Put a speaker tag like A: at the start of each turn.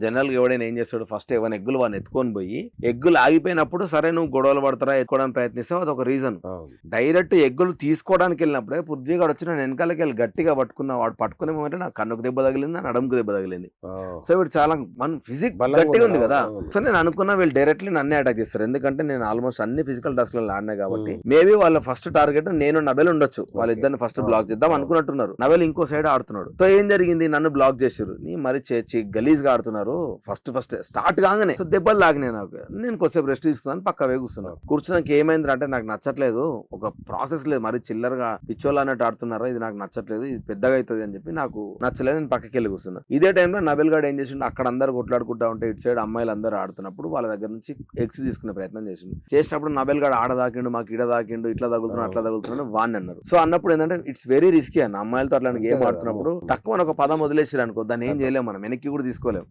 A: General గా ఎవడైనా ఏం చేస్తాడు, ఫస్ట్ ఏమైనా ఎగ్గులు వాడిని ఎత్తుకొని పోయి ఎగ్గులు ఆగిపోయినప్పుడు సరే నువ్వు గొడవలు పడతారా ఎత్తుకోవడానికి ప్రయత్నిస్తావు, అది ఒక రీజన్. డైరెక్ట్ ఎగ్గులు తీసుకోవడానికి వెళ్ళినప్పుడే పృథ్వీగాడు వచ్చి నేను వెనకాలకి వెళ్ళి గట్టిగా పట్టుకున్నా, వాడు పట్టుకునే మూమెంట్ నాకు కన్నుకు దెబ్బ తగిలింది, నా నడుముకు దెబ్బ తగిలింది. సో వీడు చాలా మన ఫిజిక్ గట్టిగా ఉంది కదా. సో నేను అనుకున్నా వీళ్ళు డైరెక్ట్లీ నన్నే అటాక్ చేస్తారు, ఎందుకంటే నేను ఆల్మోస్ట్ అన్ని ఫిజికల్ టాస్క్ లలో ఆడినా కాబట్టి. మేబీ వాళ్ళ ఫస్ట్ టార్గెట్ నేను నబెల్ ఉండొచ్చు, వాళ్ళిద్దరిని ఫస్ట్ బ్లాక్ చేద్దాం అనుకున్నట్టున్నారు. నబెల్ ఇంకో సైడ్ ఆడుతున్నాడు. సో ఏం జరిగింది, నన్ను బ్లాక్ చేసారు, నీ మరి గలీజ్ గా ఆడుతున్నారు. ఫస్ట్ స్టార్ట్ కాగానే సో దెబ్బలు లాగినాయి నాకు. నేను కొద్దిసేపు రెస్ట్ తీసుకున్నాను, పక్క వేగుస్తున్నాను. కూర్చున్నాక ఏమైంది అంటే నాకు నచ్చట్లేదు, ఒక ప్రాసెస్ లేదు, మరి చిల్లరగా పిచ్చోళ్ళు అన్నట్టు ఆడుతున్నారా, ఇది నాకు నచ్చట్లేదు, ఇది పెద్దగా అవుతుంది అని చెప్పి నాకు నచ్చలేదు. నేను పక్కకి వెళ్ళి కూర్చున్నా. ఇదే టైంలో నబెల్ గాడు ఏం చేసిండు, అక్కడ అందరు కొట్లాడుకుంటా ఉంటే ఇటు సైడ్ అమ్మాయిలు అందరూ ఆడుతున్నప్పుడు వాళ్ళ దగ్గర నుంచి ఎగ్స్ తీసుకునే ప్రయత్నం చేసిండు. చేసినప్పుడు నబెల్ గాడు ఆడ దాకిండు, మాకు ఇడ దాకిండు, ఇట్లా తగులుతున్నాడు అట్లా తగులుతున్నాడు వాడిని అన్నారు. సో అన్నప్పుడు ఏంటంటే ఇట్స్ వెరీ రిస్కీ అన్న, అమ్మాయిలతో అట్లాంటి గేమ్ ఆడుతున్నప్పుడు తక్కువ ఒక పదం వదిలేసారు అనుకో, దాన్ని ఏం చేయలేము మనం, వెనక్కి కూడా తీసుకోలేము.